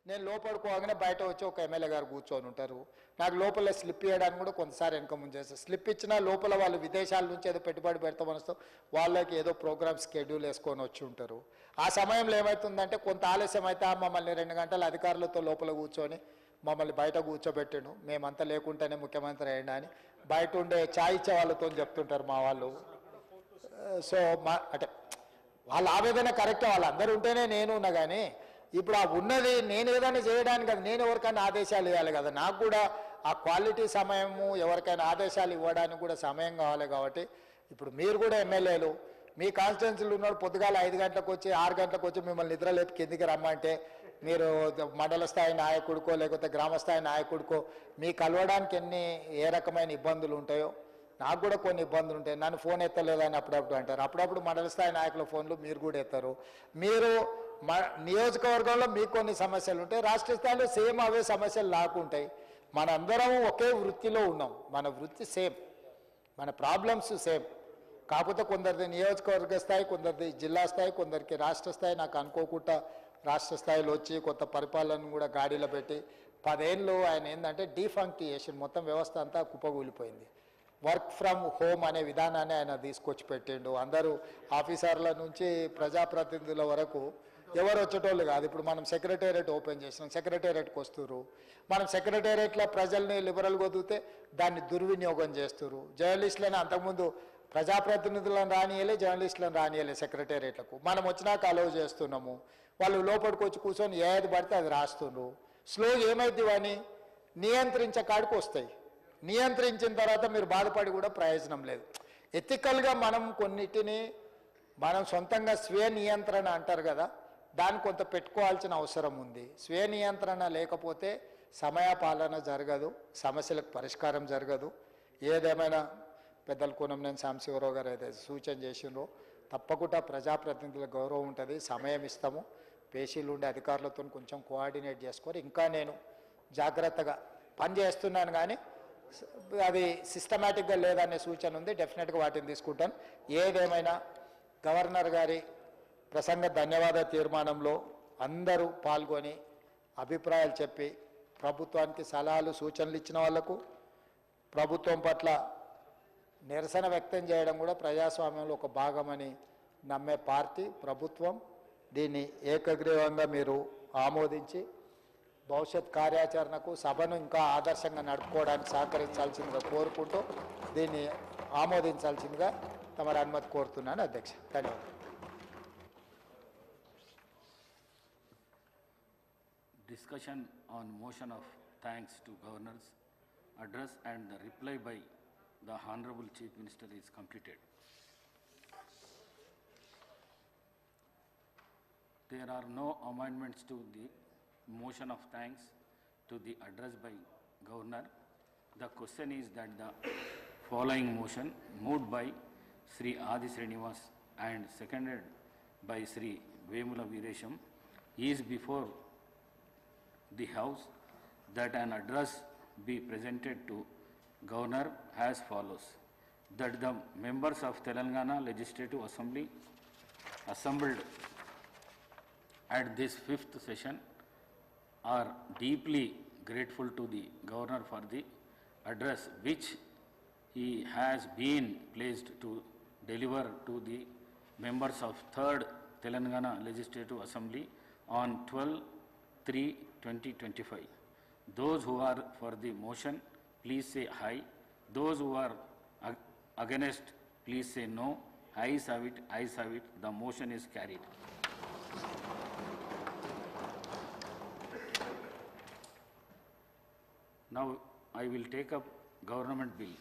నేను లోపడుకోగానే బయట వచ్చి ఒక ఎమ్మెల్యే గారు కూర్చొని ఉంటారు. నాకు లోపల స్లిప్ ఇవ్వడానికి కూడా కొంతసారి వెనక ముందు చేస్తారు. స్లిప్ ఇచ్చినా లోపల వాళ్ళు విదేశాల నుంచి ఏదో పెట్టుబడి పెడతామని వస్తాం, వాళ్ళకి ఏదో ప్రోగ్రామ్ షెడ్యూల్ వేసుకొని వచ్చి ఉంటారు. ఆ సమయంలో ఏమవుతుందంటే కొంత ఆలస్యం అయితే మమ్మల్ని 2 గంటలు అధికారులతో లోపల కూర్చొని మమ్మల్ని బయట కూర్చోబెట్టాను, మేమంతా లేకుంటేనే ముఖ్యమంత్రి అయ్యండి అని బయట ఉండే ఛాయ్ ఇచ్చే వాళ్ళతో చెప్తుంటారు మా వాళ్ళు. సో అంటే వాళ్ళ ఆవేదన కరెక్టే, వాళ్ళందరూ ఉంటేనే నేను ఉన్నా. కానీ ఇప్పుడు ఆ ఉన్నది నేను ఏదైనా చేయడానికి కదా, నేను ఎవరికైనా ఆదేశాలు ఇవ్వాలి కదా, నాకు కూడా ఆ క్వాలిటీ సమయము ఎవరికైనా ఆదేశాలు ఇవ్వడానికి కూడా సమయం కావాలి. కాబట్టి ఇప్పుడు మీరు కూడా ఎమ్మెల్యేలు, మీ కాన్స్టిట్యున్సీలు ఉన్నాడు పొద్దుగాల 5 గంటలకు వచ్చి 6 గంటలకు వచ్చి మిమ్మల్ని నిద్ర లేపి కిందికి రమ్మంటే మీరు మండల స్థాయి నాయకుడికో లేకపోతే గ్రామ స్థాయి నాయకుడికో మీ కలవడానికి ఏ రకమైన ఇబ్బందులు ఉంటాయో నాకు కూడా కొన్ని ఇబ్బందులు ఉంటాయి. నన్ను ఫోన్ ఎత్తలేదని అప్పుడప్పుడు అంటారు. అప్పుడప్పుడు మండల స్థాయి నాయకుల ఫోన్లు మీరు కూడా ఎత్తారు. మీరు నియోజకవర్గంలో మీకు కొన్ని సమస్యలు ఉంటాయి, రాష్ట్ర స్థాయిలో సేమ్ అవే సమస్యలు లాక్కుంటాయి. మనందరం ఒకే వృత్తిలో ఉన్నాం, మన వృత్తి సేమ్, మన ప్రాబ్లమ్స్ సేమ్. కాకపోతే కొందరిది నియోజకవర్గ స్థాయి, కొందరిది జిల్లా స్థాయి, కొందరికి రాష్ట్ర స్థాయి. నాకు అనుకోకుండా రాష్ట్ర స్థాయిలో వచ్చి కొత్త పరిపాలనను కూడా గాడిలో పెట్టి 10 ఏళ్ళు ఆయన ఏంటంటే డీఫంక్టియేషన్, మొత్తం వ్యవస్థ అంతా కుప్పగూలిపోయింది. వర్క్ ఫ్రమ్ హోమ్ అనే విధానాన్ని ఆయన తీసుకొచ్చి పెట్టిండు. అందరూ ఆఫీసర్ల నుంచి ప్రజాప్రతినిధుల వరకు ఎవరు వచ్చేటోళ్ళు కాదు. ఇప్పుడు మనం సెక్రటేరియట్ ఓపెన్ చేసినాం, సెక్రటేరియట్కి వస్తున్నారు. మనం సెక్రటేరియట్లో ప్రజల్ని లిబరల్గా వదిలితే దాన్ని దుర్వినియోగం చేస్తున్నారు. జర్నలిస్టులను అంతకుముందు ప్రజాప్రతినిధులను రానియలే, జర్నలిస్టులను రానియలే సెక్రటేరియట్లకు. మనం వచ్చినాక అలౌ చేస్తున్నాము. వాళ్ళు లోపలికి వచ్చి కూర్చొని ఏది పడితే అది రాస్తున్నారు. స్లోగా ఏమైంది అని నియంత్రించే కాడికి వస్తాయి. నియంత్రించిన తర్వాత మీరు బాధపడి కూడా ప్రయోజనం లేదు. ఎథికల్గా మనం కొన్నిటిని మనం సొంతంగా స్వీయ నియంత్రణ అంటారు కదా, దాన్ని కొంత పెట్టుకోవాల్సిన అవసరం ఉంది. స్వీయ నియంత్రణ లేకపోతే సమయపాలన జరగదు, సమస్యలకు పరిష్కారం జరగదు. ఏదేమైనా పెద్దల కూనంనేని సాంబశివరావు గారు ఏదైతే సూచన చేసిండ్రో తప్పకుండా ప్రజాప్రతినిధుల గౌరవం ఉంటుంది, సమయం ఇస్తాము. పేషీలు ఉండే అధికారులతో కొంచెం కోఆర్డినేట్ చేసుకొని ఇంకా నేను జాగ్రత్తగా పనిచేస్తున్నాను. కానీ అది సిస్టమేటిక్గా లేదనే సూచన ఉంది, డెఫినెట్గా వాటిని తీసుకుంటాను. ఏదేమైనా గవర్నర్ గారి ప్రసంగ ధన్యవాద తీర్మానంలో అందరూ పాల్గొని అభిప్రాయాలు చెప్పి ప్రభుత్వానికి సలహాలు సూచనలు ఇచ్చిన వాళ్లకు, ప్రభుత్వం పట్ల నిరసన వ్యక్తం చేయడం కూడా ప్రజాస్వామ్యంలో ఒక భాగమని నమ్మే పార్టీ ప్రభుత్వం. దీన్ని ఏకగ్రీవంగా మీరు ఆమోదించి భవిష్యత్ కార్యాచరణకు సభను ఇంకా ఆదర్శంగా నడుపుకోవడానికి సహకరించాల్సిందిగా కోరుకుంటూ దీన్ని ఆమోదించాల్సిందిగా తమరి అనుమతి కోరుతున్నాను అధ్యక్ష. ధన్యవాదాలు. Discussion on motion of thanks to Governor's address and the reply by the Honorable Chief Minister is completed. There are no amendments to the motion of thanks to the address by Governor. The question is that the following motion moved by Sri Adi Srinivas and seconded by Sri Vemula Viresham is before the House, that an address be presented to Governor as follows: that the members of Telangana Legislative Assembly assembled at this 5th session are deeply grateful to the Governor for the address which he has been pleased to deliver to the members of 3rd Telangana Legislative Assembly on 12/3/2025. Those who are for the motion, please say aye. Those who are against, please say no. Ayes have it, ayes have it. The motion is carried. Now I will take up government bill.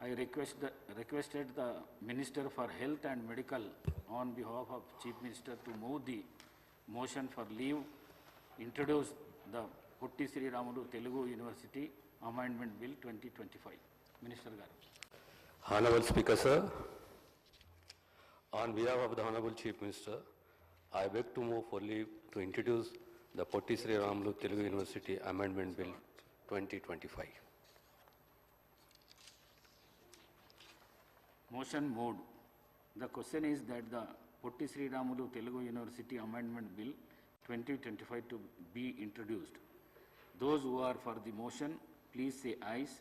I requested the Minister for Health and Medical on behalf of Chief Minister to move the motion for leave, introduce the Putti Sri Ramulu Telugu University Amendment Bill 2025. Minister Garu. Honorable Speaker Sir, on behalf of the Honorable Chief Minister, I beg to move for leave to introduce the Putti Sri Ramulu Telugu University Amendment Bill 2025. Motion moved. The question is that the Potti Sriramulu Telugu University Amendment Bill 2025 to be introduced. Those who are for the motion, please say ayes.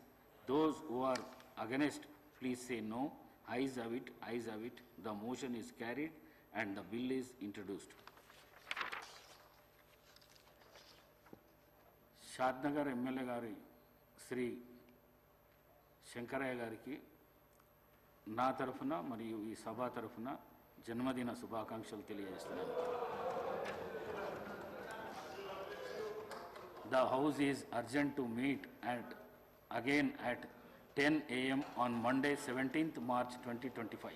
Those who are against, please say no. Ayes have it, ayes have it. The motion is carried and the bill is introduced. Shadnagar MLA గారి శ్రీ శంకరయ్య గారికి నా తరఫున మరియు ఈ సభ తరఫున జన్మదిన శుభాకాంక్షలు తెలియజేస్తున్నాను. The house is urgent to meet again at 10 a.m. on Monday, 17th March 2025.